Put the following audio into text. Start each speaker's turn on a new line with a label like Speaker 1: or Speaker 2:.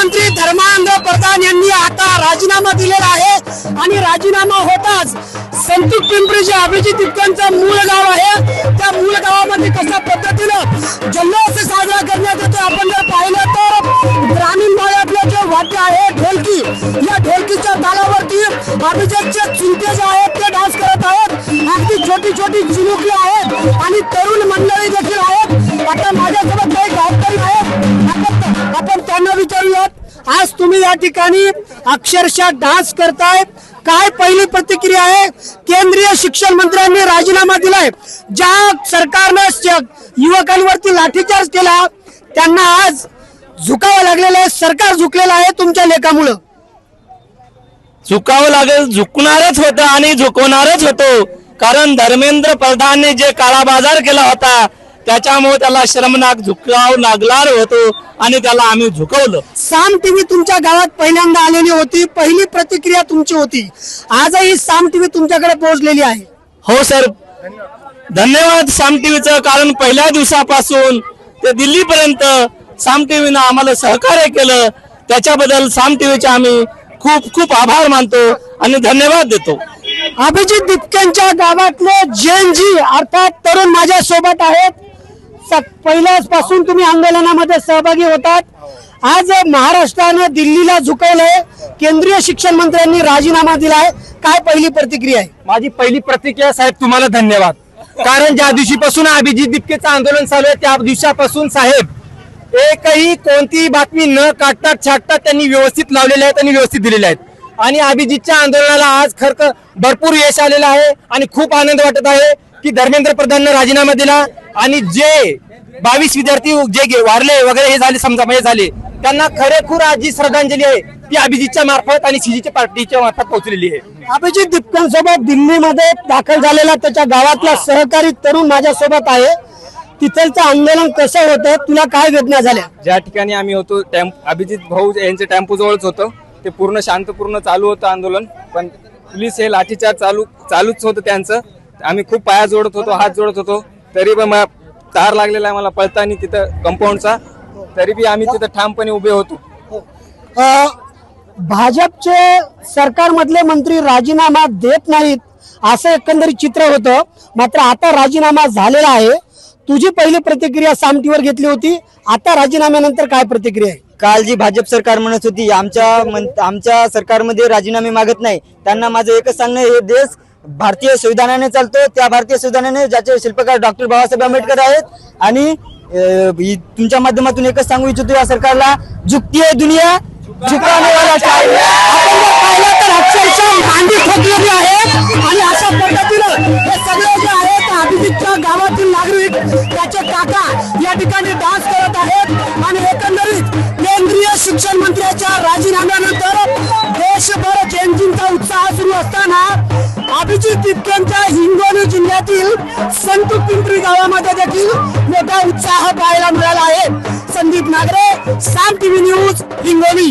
Speaker 1: मंत्री धर्मेंद्र प्रधान यांनी आता राजीनामा दिलेला आहे आणि राजीनामा होताच संतूर पिंपरी जे अभिजित दिपकांचं मूळ गाव आहे त्या मूळ गावामध्ये कशा पद्धतीनं जल्लोष साजरा करण्यात येतो आपण जर पाहिलं तर ग्रामीण भागातलं जे वाद्य आहे ढोलकी, या ढोलकीच्या तालावरती अभिजितचे चुलते जे आहेत ते डान्स करत आहेत। अगदी छोटी छोटी चिमुकली आहेत आणि तरुण मंडळी देखील आहेत। आता माझ्यासोबत काही गावकरी आहेत, आपण त्यांना विचारूयात आज तुम्ही या ठिकाणी अक्षरशः डान्स करताय, काय पहिली प्रतिक्रिया आहे? केंद्रीय शिक्षण मंत्र्यांनी राजीनामा दिलाय, ज्या सरकारने युवकांवरती लाठीचार्ज केला त्यांना आज झुकावं लागलेलं आहे, सरकार झुकलेलं आहे तुमच्या लेखामुळे।
Speaker 2: झुकावं लागेल, झुकणारच होतं आणि झुकवणारच होतो, कारण धर्मेंद्र प्रधानने जे काळा बाजार केला होता त्याच्यामुळे त्याला शर्मनाक झुकाव लागणार होतो आणि त्याला आम्ही झुकवलं।
Speaker 1: साम टीव्ही तुमच्या गावात पहिल्यांदा आलेली होती, पहिली प्रतिक्रिया तुमची होती, आजही साम टीव्ही तुमच्याकडे पोहोचलेली आहे।
Speaker 2: हो सर, धन्यवाद साम टीव्हीचं, कारण पहिल्या दिवसापासून ते दिल्लीपर्यंत साम टीव्हीनं आम्हाला सहकार्य केलं, त्याच्याबद्दल साम टीव्हीचे आम्ही खूप खूप आभार मानतो आणि धन्यवाद देतो।
Speaker 1: अभिजित दिपकेंच्या गावातले जेनजी अर्थात तरुण माझ्या सोबत आहेत। पहिल्यापासून तुम्ही आंदोलनामध्ये सहभागी होतात, आज महाराष्ट्रानं दिल्लीला झुकवलंय, केंद्रीय शिक्षण मंत्र्यांनी राजीनामा दिलाय, काय पहिली प्रतिक्रिया आहे?
Speaker 3: माझी पहिली प्रतिक्रिया साहेब तुम्हाला धन्यवाद, कारण ज्या दिवशीपासून अभिजित दिपकेचं आंदोलन चालू आहे त्या दिवसापासून साहेब एकही कोणतीही बातमी न काढता छाटता त्यांनी व्यवस्थित लावलेल्या आहेत आणि व्यवस्थित दिलेल्या आहेत आणि अभिजितच्या आंदोलनाला आज खरं भरपूर यश आलेलं आहे आणि खूप आनंद वाटत आहे की धर्मेंद्र प्रधानने राजीनामा दिला आणि जे 22 विद्यार्थी जे वारले वगैरे हे झाले समजा म्हणजे झाले त्यांना खरेखूर आज जी श्रद्धांजली आहे ती अभिजितच्या मार्फत आणि सीजीच्या पार्टीच्या मार्फत पोहोचलेली आहे।
Speaker 1: अभिजित दिपकांसोबत दिल्लीमध्ये दाखल झालेला त्याच्या गावातला सहकारी तरुण माझ्या सोबत आहे, तिथलचं आंदोलन कसं होतं, तुला काय वेदना झाल्या?
Speaker 3: ज्या ठिकाणी आम्ही होतो अभिजित भाऊ यांचे टेम्पो जवळच होतं, ते पूर्ण शांतपूर्ण चालू होतं आंदोलन, पण पोलीस हे लाठीचार्ज चालूच होतं त्यांचं। आम्ही खूप पाया जोडत होतो, हात जोडत होतो, तरी पण तार लागलेला आहे मला पळताना तिथं कंपाऊंडचा, तरी बी आम्ही तिथं ठामपणे उभे होतो।
Speaker 1: भाजपचे सरकारमधले मंत्री राजीनामा देत नाहीत असं एकंदरीत चित्र होतं, मात्र आता राजीनामा झालेला आहे। तुझी पहिली प्रतिक्रिया साम टीव्हीवर घेतली होती, आता राजीनाम्यानंतर काय प्रतिक्रिया आहे?
Speaker 4: काल जी भाजप सरकार म्हणत होती आमच्या सरकारमध्ये राजीनामे मागत नाही, त्यांना माझं एकच सांगणं, हे देश भारतीय संविधानाने चालतो, त्या भारतीय संविधानाने ज्याचे शिल्पकार डॉक्टर बाबासाहेब आंबेडकर आहेत आणि तुमच्या माध्यमातून एकच सांगू इच्छितो या सरकारला, झुकती है दुनिया झुकाने वाला चाहिए।
Speaker 1: आपण पाहिलं तर अक्षरशः मांडी ठोकलेली आहे आणि अशा पद्धतीनं हे सगळे जे आहेत अभिजितच्या गावातील नागरिक त्याचे काका या ठिकाणी डान्स करत आहेत आणि एकंदरीत केंद्रीय शिक्षण मंत्र्याच्या राजीनाम्यानंतर देशभर चेंजिंगचा उत्साह सुरू असताना अभिजित दिपकेंच्या हिंगोली जिल्ह्यातील संतूर पिंपरी गावामध्ये देखील मोठा उत्साह पाहायला मिळाला आहे। संदीप नागरे, साम टीव्ही न्यूज, हिंगोली।